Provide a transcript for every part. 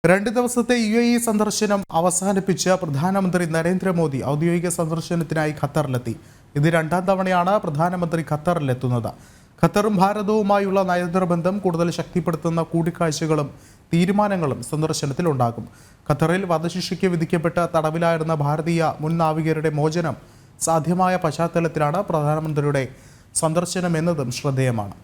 രണ്ട് ദിവസത്തെ UAE സന്ദർശനം അവസാനിപ്പിച്ച പ്രധാനമന്ത്രി നരേന്ദ്രമോദി ഔദ്യോഗിക സന്ദർശനത്തിനായി ഖത്തറിലെത്തി. ഇത് രണ്ടാം തവണയാണ് പ്രധാനമന്ത്രി ഖത്തറിലെത്തുന്നത്. ഖത്തറും ഭാരതവുമായുള്ള നയതന്ത്രബന്ധം കൂടുതൽ ശക്തിപ്പെടുത്തുന്ന കൂടിക്കാഴ്ചകളും തീരുമാനങ്ങളും സന്ദർശനത്തിലുണ്ടാകും. ഖത്തറിൽ വധശിക്ഷയ്ക്ക് വിധിക്കപ്പെട്ട തടവിലായിരുന്ന ഭാരതീയ മുൻ നാവികരുടെ മോചനം സാധ്യമായ പശ്ചാത്തലത്തിലാണ് പ്രധാനമന്ത്രിയുടെ സന്ദർശനം എന്നതും ശ്രദ്ധേയമാണ്.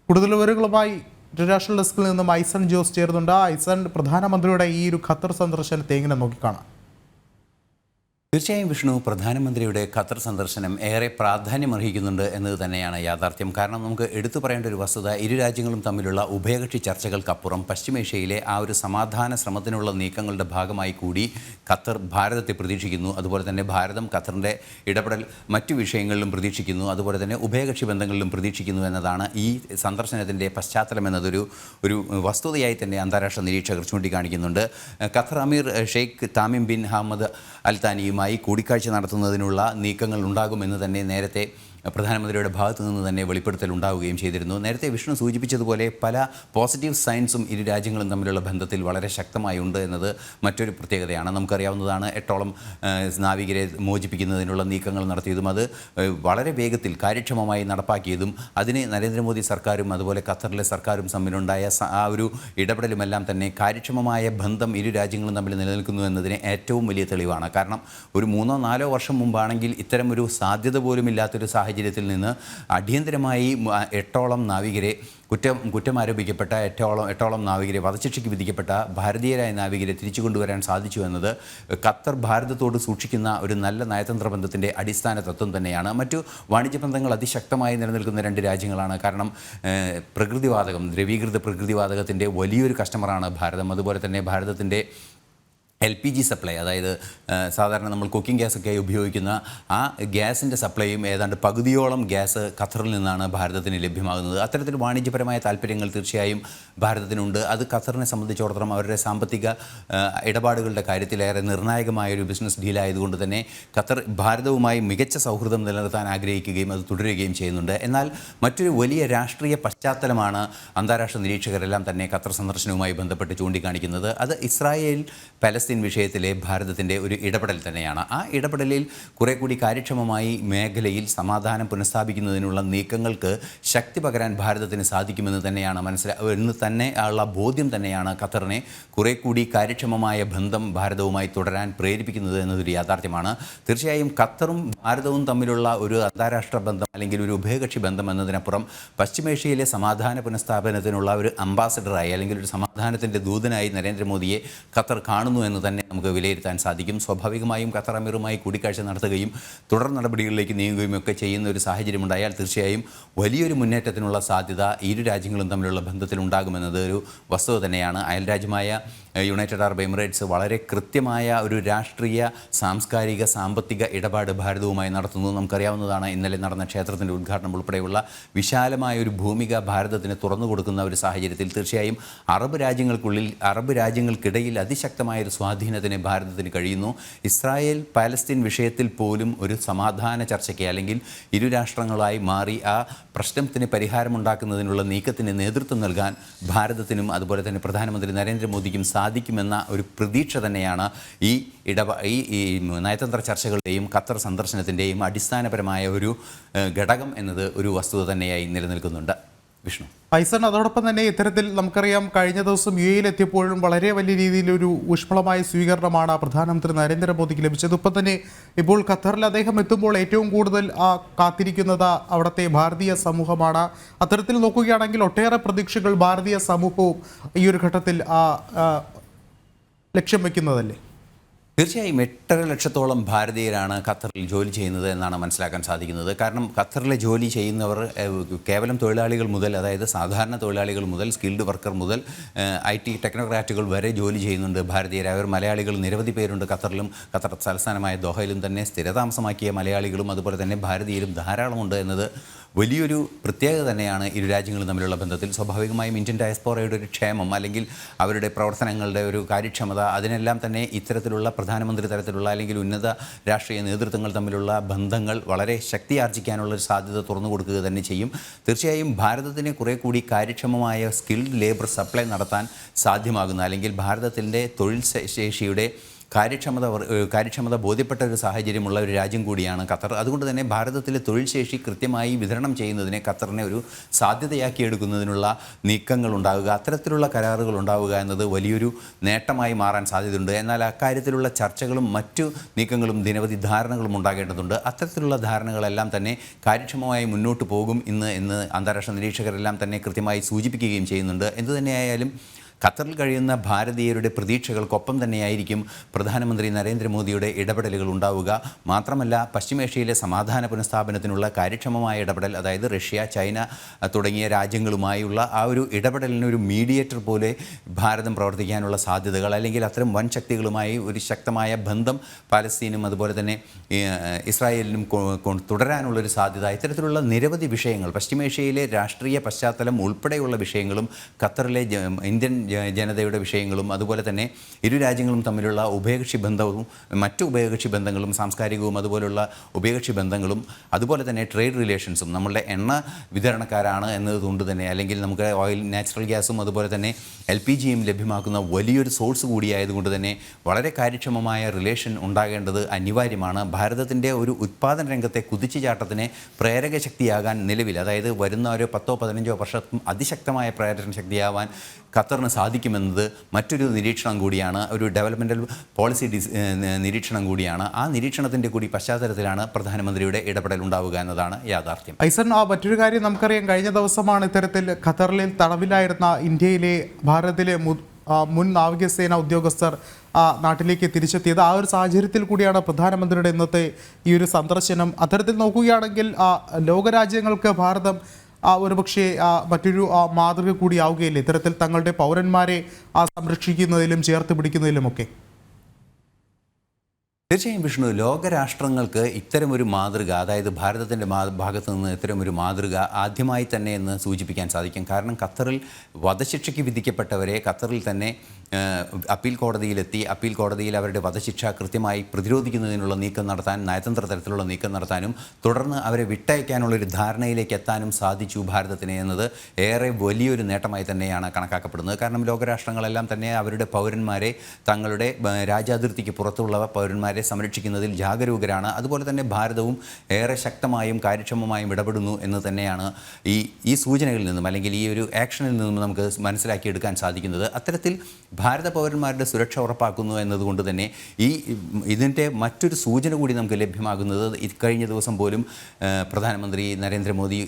കൂടുതൽ വിവരങ്ങളുമായി ഇന്റർനാഷണൽ ഡെസ്കിൽ നിന്നും ഐസൺ ജോസ് ചേരുന്നുണ്ട്. ഐസൺ, പ്രധാനമന്ത്രിയുടെ ഈ ഒരു ഖത്തർ സന്ദർശനത്തെ എങ്ങനെ നോക്കിക്കാണാം? തീർച്ചയായും വിഷ്ണു, പ്രധാനമന്ത്രിയുടെ ഖത്തർ സന്ദർശനം ഏറെ പ്രാധാന്യമർഹിക്കുന്നുണ്ട് എന്നത് തന്നെയാണ് യാഥാർത്ഥ്യം. കാരണം നമുക്ക് എടുത്തു പറയേണ്ട ഒരു വസ്തുത, ഇരു രാജ്യങ്ങളും തമ്മിലുള്ള ഉഭയകക്ഷി ചർച്ചകൾക്കപ്പുറം പശ്ചിമേഷ്യയിലെ ആ ഒരു സമാധാന ശ്രമത്തിനുള്ള നീക്കങ്ങളുടെ ഭാഗമായി കൂടി ഖത്തർ ഭാരതത്തെ പ്രതീക്ഷിക്കുന്നു. അതുപോലെ തന്നെ ഭാരതം ഖത്തറിൻ്റെ ഇടപെടൽ മറ്റു വിഷയങ്ങളിലും പ്രതീക്ഷിക്കുന്നു. അതുപോലെ തന്നെ ഉഭയകക്ഷി ബന്ധങ്ങളിലും പ്രതീക്ഷിക്കുന്നു എന്നതാണ് ഈ സന്ദർശനത്തിൻ്റെ പശ്ചാത്തലം എന്നതൊരു വസ്തുതയായി തന്നെ അന്താരാഷ്ട്ര നിരീക്ഷകർ ചൂണ്ടിക്കാണിക്കുന്നുണ്ട്. ഖത്തർ അമീർ ഷെയ്ഖ് താമിം ബിൻ ഹമദ് അൽ താനിയുമായി കൂടിക്കാഴ്ച നടത്തുന്നതിനുള്ള നീക്കങ്ങൾ ഉണ്ടാകുമെന്ന് തന്നെ നേരത്തെ പ്രധാനമന്ത്രിയുടെ ഭാഗത്തു നിന്ന് തന്നെ വെളിപ്പെടുത്തൽ ഉണ്ടാവുകയും ചെയ്തിരുന്നു. നേരത്തെ വിഷ്ണു സൂചിപ്പിച്ചതുപോലെ പല പോസിറ്റീവ് സൈൻസും ഇരു രാജ്യങ്ങളും തമ്മിലുള്ള ബന്ധത്തിൽ വളരെ ശക്തമായി ഉണ്ട് എന്നത് മറ്റൊരു പ്രത്യേകതയാണ്. നമുക്കറിയാവുന്നതാണ്, 8ഓളം നാവികരെ മോചിപ്പിക്കുന്നതിനുള്ള നീക്കങ്ങൾ നടത്തിയതും അത് വളരെ വേഗത്തിൽ കാര്യക്ഷമമായി നടപ്പാക്കിയതും അതിന് നരേന്ദ്രമോദി സർക്കാരും അതുപോലെ ഖത്തറിലെ സർക്കാരും തമ്മിലുണ്ടായ ആ ഒരു ഇടപെടലുമെല്ലാം തന്നെ കാര്യക്ഷമമായ ബന്ധം ഇരു രാജ്യങ്ങളും തമ്മിൽ നിലനിൽക്കുന്നു എന്നതിന് ഏറ്റവും വലിയ തെളിവാണ്. കാരണം ഒരു 3-4 വർഷം മുമ്പാണെങ്കിൽ ഇത്തരമൊരു സാധ്യത പോലുമില്ലാത്തൊരു സാഹചര്യത്തിൽ നിന്ന് അടിയന്തരമായി 8ഓളം നാവികരെ കുറ്റം ആരോപിക്കപ്പെട്ട 8ഓളം നാവികരെ വധശിക്ഷയ്ക്ക് വിധിക്കപ്പെട്ട ഭാരതീയരായ നാവികരെ തിരിച്ചു കൊണ്ടുവരാൻ സാധിച്ചു എന്നത് ഖത്തർ ഭാരതത്തോട് സൂക്ഷിക്കുന്ന ഒരു നല്ല നയതന്ത്ര ബന്ധത്തിൻ്റെ അടിസ്ഥാന തത്വം തന്നെയാണ്. മറ്റു വാണിജ്യ ബന്ധങ്ങൾ അതിശക്തമായി നിലനിൽക്കുന്ന രണ്ട് രാജ്യങ്ങളാണ്. കാരണം ദ്രവീകൃത പ്രകൃതിവാതകത്തിൻ്റെ വലിയൊരു കസ്റ്റമറാണ് ഭാരതം. അതുപോലെ തന്നെ ഭാരതത്തിൻ്റെ LPG സപ്ലൈ, അതായത് സാധാരണ നമ്മൾ കുക്കിംഗ് ഗ്യാസൊക്കെയായി ഉപയോഗിക്കുന്ന ആ ഗ്യാസിൻ്റെ സപ്ലൈയും ഏതാണ്ട് പകുതിയോളം ഗ്യാസ് ഖത്തറിൽ നിന്നാണ് ഭാരതത്തിന് ലഭ്യമാകുന്നത്. അത്തരത്തിൽ വാണിജ്യപരമായ താല്പര്യങ്ങൾ തീർച്ചയായും ഭാരതത്തിനുണ്ട്. അത് ഖത്തറിനെ സംബന്ധിച്ചിടത്തോളം അവരുടെ സാമ്പത്തിക ഇടപാടുകളുടെ കാര്യത്തിലേറെ നിർണായകമായൊരു ബിസിനസ് ഡീലായതുകൊണ്ട് തന്നെ ഖത്തർ ഭാരതവുമായി മികച്ച സൗഹൃദം നിലനിർത്താൻ ആഗ്രഹിക്കുകയും അത് തുടരുകയും ചെയ്യുന്നുണ്ട്. എന്നാൽ മറ്റൊരു വലിയ രാഷ്ട്രീയ പശ്ചാത്തലമാണ് അന്താരാഷ്ട്ര നിരീക്ഷകരെല്ലാം തന്നെ ഖത്തർ സന്ദർശനവുമായി ബന്ധപ്പെട്ട് ചൂണ്ടിക്കാണിക്കുന്നത്. അത് ഇസ്രായേൽ പലസ്തീൻ വിഷയത്തിലെ ഭാരതത്തിൻ്റെ ഒരു ഇടപെടൽ തന്നെയാണ്. ആ ഇടപെടലിൽ കുറെ കൂടി കാര്യക്ഷമമായി മേഖലയിൽ സമാധാനം പുനഃസ്ഥാപിക്കുന്നതിനുള്ള നീക്കങ്ങൾക്ക് ശക്തി പകരാൻ ഭാരതത്തിന് സാധിക്കുമെന്ന് തന്നെ ഉള്ള ബോധ്യം തന്നെയാണ് ഖത്തറിനെ കുറെ കൂടി കാര്യക്ഷമമായ ബന്ധം ഭാരതവുമായി തുടരാൻ പ്രേരിപ്പിക്കുന്നത് എന്നതൊരു യാഥാർത്ഥ്യമാണ്. തീർച്ചയായും ഖത്തറും ഭാരതവും തമ്മിലുള്ള ഒരു അന്താരാഷ്ട്ര ബന്ധം അല്ലെങ്കിൽ ഒരു ഉഭയകക്ഷി ബന്ധം എന്നതിനപ്പുറം പശ്ചിമേഷ്യയിലെ സമാധാന പുനഃസ്ഥാപനത്തിനുള്ള ഒരു അംബാസഡറായി അല്ലെങ്കിൽ ഒരു സമാധാനത്തിൻ്റെ ദൂതനായി നരേന്ദ്രമോദിയെ ഖത്തർ കാണുന്നു എന്ന് തന്നെ നമുക്ക് വിലയിരുത്താൻ സാധിക്കും. സ്വാഭാവികമായും ഖത്തർ അമീറുമായി കൂടിക്കാഴ്ച നടത്തുകയും തുടർ നടപടികളിലേക്ക് നീങ്ങുകയും ഒക്കെ ചെയ്യുന്ന ഒരു സാഹചര്യമുണ്ടായാൽ തീർച്ചയായും വലിയൊരു മുന്നേറ്റത്തിനുള്ള സാധ്യത ഇരു രാജ്യങ്ങളും തമ്മിലുള്ള ബന്ധത്തിൽ ഉണ്ടാകുമെന്നത് ഒരു വസ്തുത തന്നെയാണ്. അയൽരാജ്യമായ യുണൈറ്റഡ് അറബ് എമിറേറ്റ്സ് വളരെ കൃത്യമായ ഒരു രാഷ്ട്രീയ, സാംസ്കാരിക, സാമ്പത്തിക ഇടപാട് ഭാരതവുമായി നടത്തുന്നു. നമുക്കറിയാവുന്നതാണ്, ഇന്നലെ നടന്ന ക്ഷേത്രത്തിൻ്റെ ഉദ്ഘാടനം ഉൾപ്പെടെയുള്ള വിശാലമായ ഒരു ഭൂമിക ഭാരതത്തിന് തുറന്നു കൊടുക്കുന്ന ഒരു സാഹചര്യത്തിൽ തീർച്ചയായും അറബ് രാജ്യങ്ങൾക്കിടയിൽ അതിശക്തമായൊരു സ്വാധീനത്തിന് ഭാരതത്തിന് കഴിയുന്നു. ഇസ്രായേൽ പാലസ്തീൻ വിഷയത്തിൽ പോലും ഒരു സമാധാന ചർച്ചയ്ക്ക് അല്ലെങ്കിൽ ഇരു രാഷ്ട്രങ്ങളായി മാറി ആ പ്രശ്നത്തിന് പരിഹാരമുണ്ടാക്കുന്നതിനുള്ള നീക്കത്തിന് നേതൃത്വം നൽകാൻ ഭാരതത്തിനും അതുപോലെ തന്നെ പ്രധാനമന്ത്രി നരേന്ദ്രമോദിക്കും സാധിക്കുമെന്ന ഒരു പ്രതീക്ഷ തന്നെയാണ് ഈ നയതന്ത്ര ചർച്ചകളുടെയും ഖത്തർ സന്ദർശനത്തിൻ്റെയും അടിസ്ഥാനപരമായ ഒരു ഘടകം എന്നത് ഒരു വസ്തുത തന്നെയായി നിലനിൽക്കുന്നുണ്ട്. വിഷ്ണു, ഐസൺ, അതോടൊപ്പം തന്നെ ഇത്തരത്തിൽ നമുക്കറിയാം, കഴിഞ്ഞ ദിവസം UAE എത്തിയപ്പോഴും വളരെ വലിയ രീതിയിലൊരു ഊഷ്മളമായ സ്വീകരണമാണ് പ്രധാനമന്ത്രി നരേന്ദ്രമോദിക്ക് ലഭിച്ചത്. ഇപ്പം തന്നെ ഇപ്പോൾ ഖത്തറിൽ അദ്ദേഹം എത്തുമ്പോൾ ഏറ്റവും കൂടുതൽ കാത്തിരിക്കുന്നത് അവിടുത്തെ ഭാരതീയ സമൂഹമാണ്. അത്തരത്തിൽ നോക്കുകയാണെങ്കിൽ ഒട്ടേറെ പ്രതീക്ഷകൾ ഭാരതീയ സമൂഹവും ഈ ഒരു ഘട്ടത്തിൽ ലക്ഷ്യം വയ്ക്കുന്നതല്ലേ? തീർച്ചയായും 8.5 ലക്ഷത്തോളം ഭാരതീയരാണ് ഖത്തറിൽ ജോലി ചെയ്യുന്നത് എന്നാണ് മനസ്സിലാക്കാൻ സാധിക്കുന്നത്. കാരണം ഖത്തറിലെ ജോലി ചെയ്യുന്നവർ കേവലം തൊഴിലാളികൾ മുതൽ, അതായത് സാധാരണ തൊഴിലാളികൾ മുതൽ സ്കിൽഡ് വർക്കർ മുതൽ IT ടെക്നോക്രാറ്റുകൾ വരെ ജോലി ചെയ്യുന്നുണ്ട് ഭാരതീയരായ. അവർ മലയാളികൾ നിരവധി പേരുണ്ട് ഖത്തറിലും. ഖത്തർ തലസ്ഥാനമായ ദോഹയിലും തന്നെ സ്ഥിരതാമസമാക്കിയ മലയാളികളും അതുപോലെ തന്നെ ഭാരതീയരും ധാരാളമുണ്ട് എന്നത് വലിയൊരു പ്രത്യേകത തന്നെയാണ് ഇരു രാജ്യങ്ങളും തമ്മിലുള്ള ബന്ധത്തിൽ. സ്വാഭാവികമായും ഇന്ത്യൻ ഡയസ്പോറയുടെ ഒരു ക്ഷേമം അല്ലെങ്കിൽ അവരുടെ പ്രവർത്തനങ്ങളുടെ ഒരു കാര്യക്ഷമത, അതിനെല്ലാം തന്നെ ഇത്തരത്തിലുള്ള പ്രധാനമന്ത്രി തലത്തിലുള്ള അല്ലെങ്കിൽ ഉന്നത രാഷ്ട്രീയ നേതൃത്വങ്ങൾ തമ്മിലുള്ള ബന്ധങ്ങൾ വളരെ ശക്തിയാർജിക്കാനുള്ള ഒരു സാധ്യത തുറന്നു കൊടുക്കുക തന്നെ ചെയ്യും. തീർച്ചയായും ഭാരതത്തിന് കുറേ കൂടി കാര്യക്ഷമമായ സ്കിൽഡ് ലേബർ സപ്ലൈ നടത്താൻ സാധ്യമാകുന്ന അല്ലെങ്കിൽ ഭാരതത്തിൻ്റെ തൊഴിൽ ശേഷിയുടെ കാര്യക്ഷമത ബോധ്യപ്പെട്ട ഒരു സാഹചര്യമുള്ള ഒരു രാജ്യം കൂടിയാണ് ഖത്തർ. അതുകൊണ്ട് തന്നെ ഭാരതത്തിലെ തൊഴിൽ ശേഷി കൃത്യമായി വിതരണം ചെയ്യുന്നതിനെ ഖത്തറിനെ ഒരു സാധ്യതയാക്കിയെടുക്കുന്നതിനുള്ള നീക്കങ്ങൾ ഉണ്ടാവുക, അത്തരത്തിലുള്ള കരാറുകൾ ഉണ്ടാവുക എന്നത് വലിയൊരു നേട്ടമായി മാറാൻ സാധ്യതയുണ്ട്. എന്നാൽ അക്കാര്യത്തിലുള്ള ചർച്ചകളും മറ്റു നീക്കങ്ങളും നിരവധി ധാരണകളും ഉണ്ടാകേണ്ടതുണ്ട്. അത്തരത്തിലുള്ള ധാരണകളെല്ലാം തന്നെ കാര്യക്ഷമമായി മുന്നോട്ട് പോകും എന്ന് അന്താരാഷ്ട്ര നിരീക്ഷകരെല്ലാം തന്നെ കൃത്യമായി സൂചിപ്പിക്കുകയും ചെയ്യുന്നുണ്ട്. എന്തുതന്നെയായാലും ഖത്തറിൽ കഴിയുന്ന ഭാരതീയരുടെ പ്രതീക്ഷകൾക്കൊപ്പം തന്നെയായിരിക്കും പ്രധാനമന്ത്രി നരേന്ദ്രമോദിയുടെ ഇടപെടലുകൾ ഉണ്ടാവുക. മാത്രമല്ല പശ്ചിമേഷ്യയിലെ സമാധാന പുനഃസ്ഥാപനത്തിനുള്ള കാര്യക്ഷമമായ ഇടപെടൽ, അതായത് റഷ്യ, ചൈന തുടങ്ങിയ രാജ്യങ്ങളുമായുള്ള ആ ഒരു ഇടപെടലിനൊരു മീഡിയേറ്റർ പോലെ ഭാരതം പ്രവർത്തിക്കാനുള്ള സാധ്യതകൾ, അല്ലെങ്കിൽ അത്തരം വൻ ശക്തികളുമായി ഒരു ശക്തമായ ബന്ധം പാലസ്തീനും അതുപോലെ തന്നെ ഇസ്രായേലിനും തുടരാനുള്ളൊരു സാധ്യത, ഇത്തരത്തിലുള്ള നിരവധി വിഷയങ്ങൾ, പശ്ചിമേഷ്യയിലെ രാഷ്ട്രീയ പശ്ചാത്തലം ഉൾപ്പെടെയുള്ള വിഷയങ്ങളും ഖത്തറിലെ ഇന്ത്യൻ ജനതയുടെ വിഷയങ്ങളും അതുപോലെ തന്നെ ഇരു രാജ്യങ്ങളും തമ്മിലുള്ള ഉഭയകക്ഷി ബന്ധവും മറ്റു ഉഭയകക്ഷി ബന്ധങ്ങളും സാംസ്കാരികവും അതുപോലുള്ള ഉഭയകക്ഷി ബന്ധങ്ങളും അതുപോലെ തന്നെ ട്രേഡ് റിലേഷൻസും, നമ്മളുടെ എണ്ണ വിതരണക്കാരാണ് എന്നതുകൊണ്ട് തന്നെ അല്ലെങ്കിൽ നമുക്ക് ഓയിൽ, നാച്ചുറൽ ഗ്യാസും അതുപോലെ തന്നെ LPGയും ലഭ്യമാക്കുന്ന വലിയൊരു സോഴ്സ് കൂടിയായതുകൊണ്ട് തന്നെ വളരെ കാര്യക്ഷമമായ റിലേഷൻ ഉണ്ടാകേണ്ടത് അനിവാര്യമാണ്. ഭാരതത്തിൻ്റെ ഒരു ഉത്പാദന രംഗത്തെ കുതിച്ചുചാട്ടത്തിന് പ്രേരക ശക്തിയാകാൻ നിലവിൽ, അതായത് വരുന്ന ഒരു 10-15 വർഷം അതിശക്തമായ പ്രേരക ശക്തിയാവാൻ ഖത്തറിന് സാധിക്കുമെന്നത് മറ്റൊരു നിരീക്ഷണം കൂടിയാണ്, ഒരു ഡെവലപ്മെൻ്റൽ പോളിസി നിരീക്ഷണം കൂടിയാണ്. ആ നിരീക്ഷണത്തിൻ്റെ കൂടി പശ്ചാത്തലത്തിലാണ് പ്രധാനമന്ത്രിയുടെ ഇടപെടൽ ഉണ്ടാവുക എന്നതാണ് യാഥാർത്ഥ്യം. ഐസൻ, മറ്റൊരു കാര്യം നമുക്കറിയാം, കഴിഞ്ഞ ദിവസമാണ് ഇത്തരത്തിൽ ഖത്തറിൽ തടവിലായിരുന്ന ഇന്ത്യയിലെ ഭാരതത്തിലെ മുൻ നാവികസേന ഉദ്യോഗസ്ഥർ നാട്ടിലേക്ക് തിരിച്ചെത്തിയത്. ആ ഒരു സാഹചര്യത്തിൽ കൂടിയാണ് പ്രധാനമന്ത്രിയുടെ ഇന്നത്തെ ഈ ഒരു സന്ദർശനം. അത്തരത്തിൽ നോക്കുകയാണെങ്കിൽ ലോകരാജ്യങ്ങൾക്ക് ഭാരതം ഒരുപക്ഷെ മറ്റൊരു മാതൃക കൂടിയാവുകയില്ലേ ഇത്തരത്തിൽ തങ്ങളുടെ പൗരന്മാരെ സംരക്ഷിക്കുന്നതിലും ചേർത്ത് പിടിക്കുന്നതിലുമൊക്കെ? തീർച്ചയായും വിഷ്ണു, ലോകരാഷ്ട്രങ്ങൾക്ക് ഇത്തരമൊരു മാതൃക, അതായത് ഭാരതത്തിൻ്റെ ഭാഗത്തു നിന്ന് ഇത്തരമൊരു മാതൃക ആദ്യമായി തന്നെ എന്ന് സൂചിപ്പിക്കാൻ സാധിക്കും. കാരണം ഖത്തറിൽ വധശിക്ഷയ്ക്ക് വിധിക്കപ്പെട്ടവരെ ഖത്തറിൽ തന്നെ അപ്പീൽ കോടതിയിലെത്തി അപ്പീൽ കോടതിയിൽ അവരുടെ വധശിക്ഷ കൃത്യമായി പ്രതിരോധിക്കുന്നതിനുള്ള നീക്കം നടത്താൻ, നയതന്ത്ര തരത്തിലുള്ള നീക്കം നടത്താനും തുടർന്ന് അവരെ വിട്ടയക്കാനുള്ളൊരു ധാരണയിലേക്ക് എത്താനും സാധിച്ചു ഭാരതത്തിന് എന്നത് ഏറെ വലിയൊരു നേട്ടമായി തന്നെയാണ് കണക്കാക്കപ്പെടുന്നത്. കാരണം ലോകരാഷ്ട്രങ്ങളെല്ലാം തന്നെ അവരുടെ പൗരന്മാരെ, തങ്ങളുടെ രാജ്യാതിർത്തിക്ക് പുറത്തുള്ള പൗരന്മാരെ സംരക്ഷിക്കുന്നതിൽ ജാഗരൂകരാണ്. അതുപോലെ തന്നെ ഭാരതവും ഏറെ ശക്തമായും കാര്യക്ഷമമായും ഇടപെടുന്നു എന്ന് തന്നെയാണ് ഈ സൂചനകളിൽ നിന്നും അല്ലെങ്കിൽ ഈ ഒരു ആക്ഷനിൽ നിന്നും നമുക്ക് മനസ്സിലാക്കിയെടുക്കാൻ സാധിക്കുന്നത്. അത്തരത്തിൽ ഭാരത പൗരന്മാരുടെ സുരക്ഷ ഉറപ്പാക്കുന്നു എന്നതുകൊണ്ട് തന്നെ ഇതിൻ്റെ മറ്റൊരു സൂചന കൂടി നമുക്ക് ലഭ്യമാകുന്നത് കഴിഞ്ഞ ദിവസം പോലും പ്രധാനമന്ത്രി നരേന്ദ്രമോദി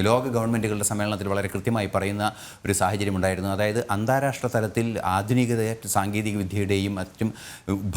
ലോക ഗവൺമെൻറ്റുകളുടെ സമ്മേളനത്തിൽ വളരെ കൃത്യമായി പറയുന്ന ഒരു സാഹചര്യം ഉണ്ടായിരുന്നു. അതായത് അന്താരാഷ്ട്ര തലത്തിൽ ആധുനിക സാങ്കേതിക വിദ്യയുടെയും മറ്റും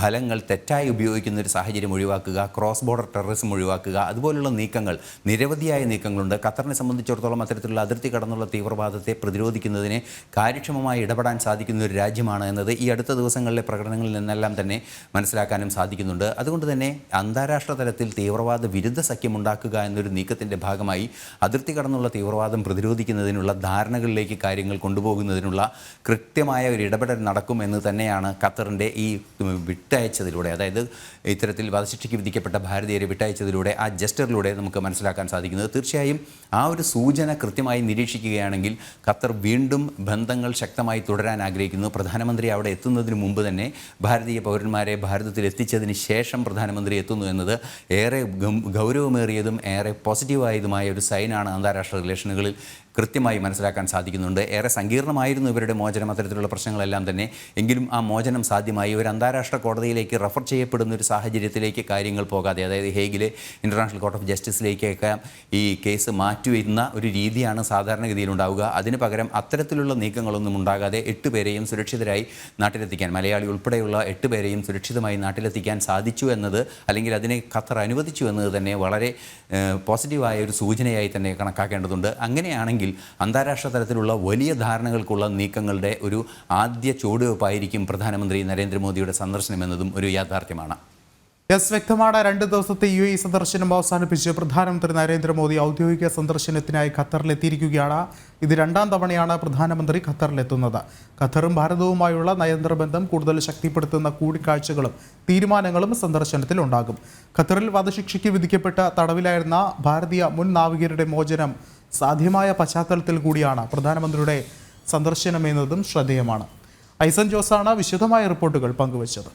ഫലങ്ങൾ തെറ്റായി ഉപയോഗിക്കുന്ന ഒരു സാഹചര്യം ഒഴിവാക്കുക, ക്രോസ് ബോർഡർ ടെററിസം ഒഴിവാക്കുക, അതുപോലുള്ള നീക്കങ്ങൾ, നിരവധിയായ നീക്കങ്ങളുണ്ട്. ഖത്തറിനെ സംബന്ധിച്ചിടത്തോളം അത്തരത്തിലുള്ള അതിർത്തി കടന്നുള്ള തീവ്രവാദത്തെ പ്രതിരോധിക്കുന്നതിന് കാര്യക്ഷമമായി ഇടപെടാൻ സാധിക്കുന്ന ഒരു രാജ്യമാണ് എന്നത് ഈ അടുത്ത ദിവസങ്ങളിലെ പ്രകടനങ്ങളിൽ നിന്നെല്ലാം തന്നെ മനസ്സിലാക്കാനും സാധിക്കുന്നുണ്ട്. അതുകൊണ്ട് തന്നെ അന്താരാഷ്ട്ര തലത്തിൽ തീവ്രവാദ വിരുദ്ധ സഖ്യമുണ്ടാക്കുക എന്നൊരു നീക്കത്തിൻ്റെ ഭാഗമായി അതിർത്തി കടന്നുള്ള തീവ്രവാദം പ്രതിരോധിക്കുന്നതിനുള്ള ധാരണകളിലേക്ക് കാര്യങ്ങൾ കൊണ്ടുപോകുന്നതിനുള്ള കൃത്യമായ ഒരു ഇടപെടൽ നടക്കും എന്ന് തന്നെയാണ് ഖത്തറിൻ്റെ ഈ വിട്ടയച്ചതിലൂടെ, അതായത് ഇത്തരത്തിൽ വധശിക്ഷയ്ക്ക് വിധിക്കപ്പെട്ട ഭാരതീയരെ വിട്ടയച്ചതിലൂടെ, ആ ജസ്റ്ററിലൂടെ നമുക്ക് മനസ്സിലാക്കാൻ സാധിക്കുന്നത്. തീർച്ചയായും ആ ഒരു സൂചന കൃത്യമായി നിരീക്ഷിക്കുകയാണെങ്കിൽ ഖത്തർ വീണ്ടും ബന്ധങ്ങൾ ശക്തമായി തുടരാൻ ആഗ്രഹിക്കുന്നു. പ്രധാനമന്ത്രി അവിടെ എത്തുന്നതിന് മുമ്പ് തന്നെ ഭാരതീയ പൗരന്മാരെ ഭാരതത്തിൽ എത്തിച്ചതിന് ശേഷം പ്രധാനമന്ത്രി എത്തുന്നു എന്നത് ഏറെ ഗൗരവമേറിയതും ഏറെ പോസിറ്റീവായതുമായ ഒരു സൈനാണ് അന്താരാഷ്ട്ര റിലേഷനുകളിൽ കൃത്യമായി മനസ്സിലാക്കാൻ സാധിക്കുന്നുണ്ട്. ഏറെ സങ്കീർണമായിരുന്നു ഇവരുടെ മോചനം, അത്തരത്തിലുള്ള പ്രശ്നങ്ങളെല്ലാം തന്നെ. എങ്കിലും ആ മോചനം സാധ്യമായി ഒരു അന്താരാഷ്ട്ര കോടതിയിലേക്ക് റഫർ ചെയ്യപ്പെടുന്ന ഒരു സാഹചര്യത്തിലേക്ക് കാര്യങ്ങൾ പോകാതെ, അതായത് ഹേഗിലെ ഇൻ്റർനാഷണൽ കോർട്ട് ഓഫ് ജസ്റ്റിസിലേക്കൊക്കെ ഈ കേസ് മാറ്റിവരുന്ന ഒരു രീതിയാണ് സാധാരണഗതിയിലുണ്ടാവുക. അതിന് പകരം അത്തരത്തിലുള്ള നീക്കങ്ങളൊന്നും ഉണ്ടാകാതെ 8 പേരെയും സുരക്ഷിതരായി നാട്ടിലെത്തിക്കാൻ, മലയാളി ഉൾപ്പെടെയുള്ള 8 പേരെയും സുരക്ഷിതമായി നാട്ടിലെത്തിക്കാൻ സാധിച്ചു എന്നത്, അല്ലെങ്കിൽ അതിനെ ഖത്തർ അനുവദിച്ചു എന്നത് തന്നെ വളരെ പോസിറ്റീവായ ഒരു സൂചനയായി തന്നെ കണക്കാക്കേണ്ടതുണ്ട്. അങ്ങനെയാണെങ്കിൽ അന്താരാഷ്ട്ര തലത്തിലുള്ള വലിയ ധാരണകൾക്കുള്ള നീക്കങ്ങളുടെ ഒരു ആദ്യ ചുവടുവയ്പ്പായിരിക്കും പ്രധാനമന്ത്രി നരേന്ദ്രമോദിയുടെ സന്ദർശനം എന്നതും ഒരു യാഥാർത്ഥ്യമാണ്. യെസ്, വ്യക്തമാണ്. 2 ദിവസത്തെ UAE സന്ദർശനം അവസാനിപ്പിച്ച് പ്രധാനമന്ത്രി നരേന്ദ്രമോദി ഔദ്യോഗിക സന്ദർശനത്തിനായി ഖത്തറിലെത്തിയിരിക്കുകയാണ്. ഇത് 2ാം തവണയാണ് പ്രധാനമന്ത്രി ഖത്തറിലെത്തുന്നത്. ഖത്തറും ഭാരതവുമായുള്ള നയതന്ത്രബന്ധം കൂടുതൽ ശക്തിപ്പെടുത്തുന്ന കൂടിക്കാഴ്ചകളും തീരുമാനങ്ങളും സന്ദർശനത്തിൽ ഉണ്ടാകും. ഖത്തറിൽ വധശിക്ഷയ്ക്ക് വിധിക്കപ്പെട്ട തടവിലായിരുന്ന ഭാരതീയ മുൻ നാവികരുടെ മോചനം സാധ്യമായ പശ്ചാത്തലത്തിൽ കൂടിയാണ് പ്രധാനമന്ത്രിയുടെ സന്ദർശനമെന്നതും ശ്രദ്ധേയമാണ്. ഐസൻ ജോസാണ് വിശദമായ റിപ്പോർട്ടുകൾ പങ്കുവച്ചത്.